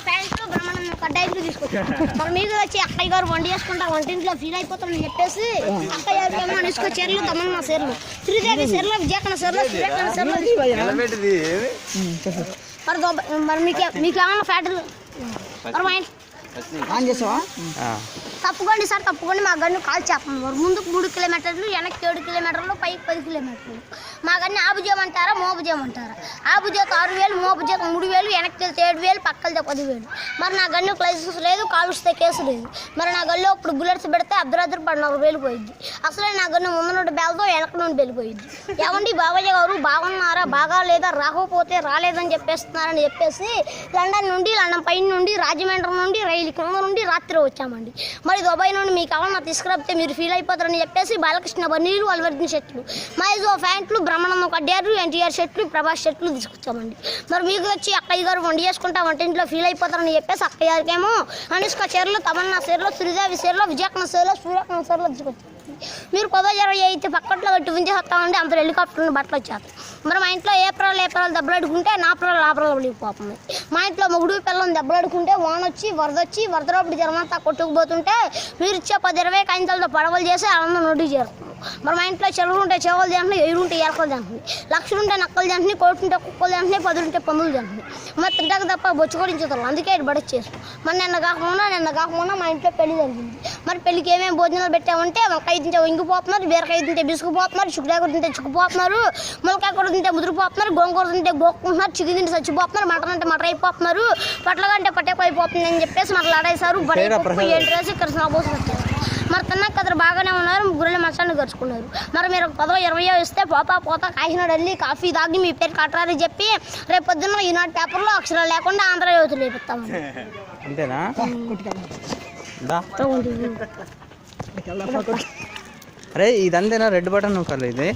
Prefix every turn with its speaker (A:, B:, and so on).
A: ఫ్యాన్స్లో బ్రహ్మాండం కడ్డాయికి తీసుకొచ్చాను. మరి మీరు వచ్చి అక్కయ్య గారు వంట చేసుకుంటా వంటింట్లో ఫీల్ అయిపోతామని చెప్పేసి అక్కయ్య గారికి ఏమో అనుష్క చీరలు తమన్నా చీరలు శ్రీదేవి చీరలు విజయకన్న చీరలు సూర్యకన్న చీరలు మరి మీకు ఏమన్నా ఫ్యాక్టరీ
B: ఆన్ చేసావా?
A: తప్పుకోండి సార్ తప్పుకోండి. మా గన్ను కాల్ చేస్తాం. ముందుకు 3 కిలోమీటర్లు, వెనక్కి 7 కిలోమీటర్లు, పైకి 10 కిలోమీటర్లు. మా గన్ను ఆపు చేయమంటారా మోపు చేయమంటారా? ఆపు చేత 6,000, మోపు చేత 3,000, వెనక్కి వెళ్తే 7,000, పక్కలతో 10,000. మరి నా గన్ను లైసెన్స్ లేదు, కాలుస్తే కేసు లేదు. మరి నా గన్నులో ఇప్పుడు బుల్లెట్స్ పెడితే అర్ధరాత్రి 14,000 పోయింది. అసలే నా గన్ను ముందు నుండి బేలతో వెనక నుండి వెళ్ళిపోయింది. ఏమండి బాబయ్య గారు బాగున్నారా, బాగా లేదా, రాకపోతే రాలేదని చెప్పేస్తున్నారని చెప్పేసి లండన్ పైన నుండి రాజమండ్రి నుండి రైలు కింద నుండి రాత్రి వచ్చామండి. మరి దుబాయ్ నుండి మీకు ఏమన్నా తీసుకురాపితే మీరు ఫీల్ అయిపోతారని చెప్పేసి బాలకృష్ణ బన్నీలు, అల్వర్దిన్ షర్ట్లు, మైజో ప్యాంట్లు, బ్రహ్మానందం కడ్డారు, ఎన్టీఆర్ షర్ట్లు, ప్రభాస్ షర్ట్లు తీసుకొచ్చామండి. మరి మీకు వచ్చి అక్కయ్య గారు వండి చేసుకుంటా వంటింట్లో ఫీల్ అయిపోతారని చెప్పేసి అక్కయ్య గారికి ఏమో అనుష్క చీరలు, తమన్నా చీరలు, శ్రీదేవి చీరలు, విజయకన్న చీరలు, సూర్యకన్న చీరలు తీసుకొచ్చారు. మీరు 10,20 అయితే పక్కట్లో కట్టి ఉంచేస్తామండి. అంత హెలికాప్టర్ని బట్టలు వచ్చేస్తాం. మరి మా ఇంట్లో ఏప్రిల్ దెబ్బలాడుకుంటే నాప్రాలు వెళ్ళిపోతుంది. మా ఇంట్లో మొగుడు పిల్లలు దెబ్బలాడుకుంటే వరదలోపడి జనమంతా కొట్టుకుపోతుంటే మీరు ఇచ్చే 10-20 కాయింతలతో పడవలు చేసి ఆనందం నోటికి చేరుతుంది. మరి మా ఇంట్లో చెరువులు ఉంటే చెవులు తింటున్నాయి, 1000 ఉంటే ఎలకలు తింటున్నాయి, 1,00,000 ఉంటే నక్కలు తింటున్నాయి, 1,00,000 ఉంటే కుక్కలు తింటున్నాయి, 10 ఉంటే పందులు తింటున్నాయి. మరి తింటాక తప్ప బొచ్చుకోడించుతారు. అందుకే ఇటు బడొచ్చేస్తాం. మరి నిన్న కాకుండా మా ఇంట్లో పెళ్లి జరిగింది. మరి పెళ్లికి ఏమేమి భోజనాలు పెట్టామంటే వంకాయ తింటే వంగిపోతున్నారు, బీరకాయ తింటే బిసుకుపోతున్నారు, చిక్కుడాయ కూర తింటే చిక్కుపోతున్నారు, ములకాయ కూర తింటే ముదిరిపోతున్నారు, గోంగూర తింటే గోక్కుంటున్నారు, చికెన్ తింటే చచ్చిపోతున్నారు, మటన్ అంటే మటర్ అయిపోతున్నారు, పట్లగంటే పట్టెకు అయిపోతుంది అని చెప్పేసి మాకు లాడేశారు. బడేసి కృష్ణాబోసం వచ్చారు. మరి తిన్నాక కదరు బాగానే ఉన్నారు. ముగ్గురు మసాలను గరుచుకున్నారు. మరి మీరు 10-20 ఇస్తే పోతా కాకినాడ వెళ్ళి కాఫీ తాగి మీ పేరు కట్టాలని చెప్పి రేపు పొద్దున్న ఈనాడు పేపర్లో అక్షరాలు లేకుండా ఆంధ్ర యువతలు వేపిస్తాము.
B: అంతేనా? అరే ఇదంతేనా? రెడ్ బటన్ నొక్కాలి ఇది.